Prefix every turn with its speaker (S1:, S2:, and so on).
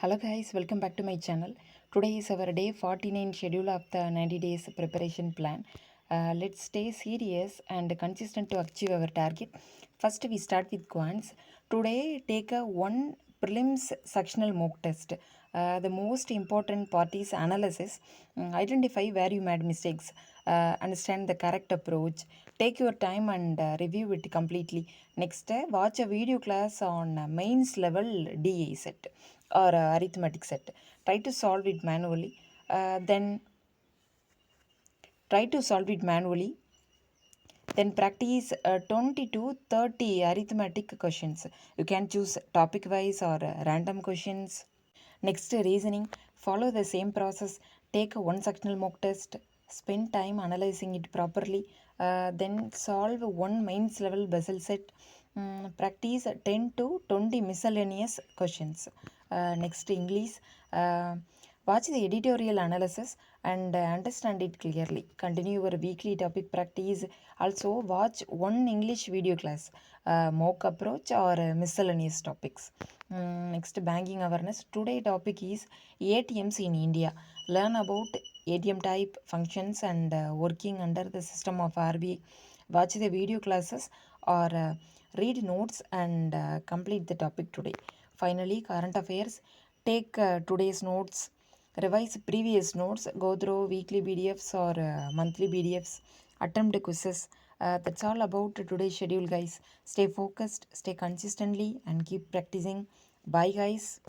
S1: Hello guys, welcome back to my channel. Today is our day 49 schedule of the 90 days preparation plan. Let's stay serious and consistent to achieve our target. First we start with quants. Today take a one prelims sectional mock test. The most important part is analysis. Identify where you made mistakes. Understand the correct approach. Take your time and review it completely. Next, watch a video class on mains level DA set or arithmetic set. Try to solve it manually. Then try to solve it manually. Then practice 20 to 30 arithmetic questions. You can choose topic wise or random questions. Next, reasoning. Follow the same process. Take one sectional mock test. Spend time analyzing it properly. Then solve one mains level Bessel set. Practice 10 to 20 miscellaneous questions. Next, English. Uh, Watch the editorial analysis and understand it clearly. Continue your weekly topic practice. Also, watch one English video class, mock approach or miscellaneous topics. Next, banking awareness. Today topic is ATMs in India. Learn about ATM type, functions and working under the system of RBI. Watch the video classes or read notes and complete the topic today. Finally, current affairs. Take today's notes, revise previous notes, go through weekly PDFs or monthly PDFs, attempt quizzes. That's all about today's schedule, guys. Stay focused, stay consistently, and keep practicing. Bye, guys.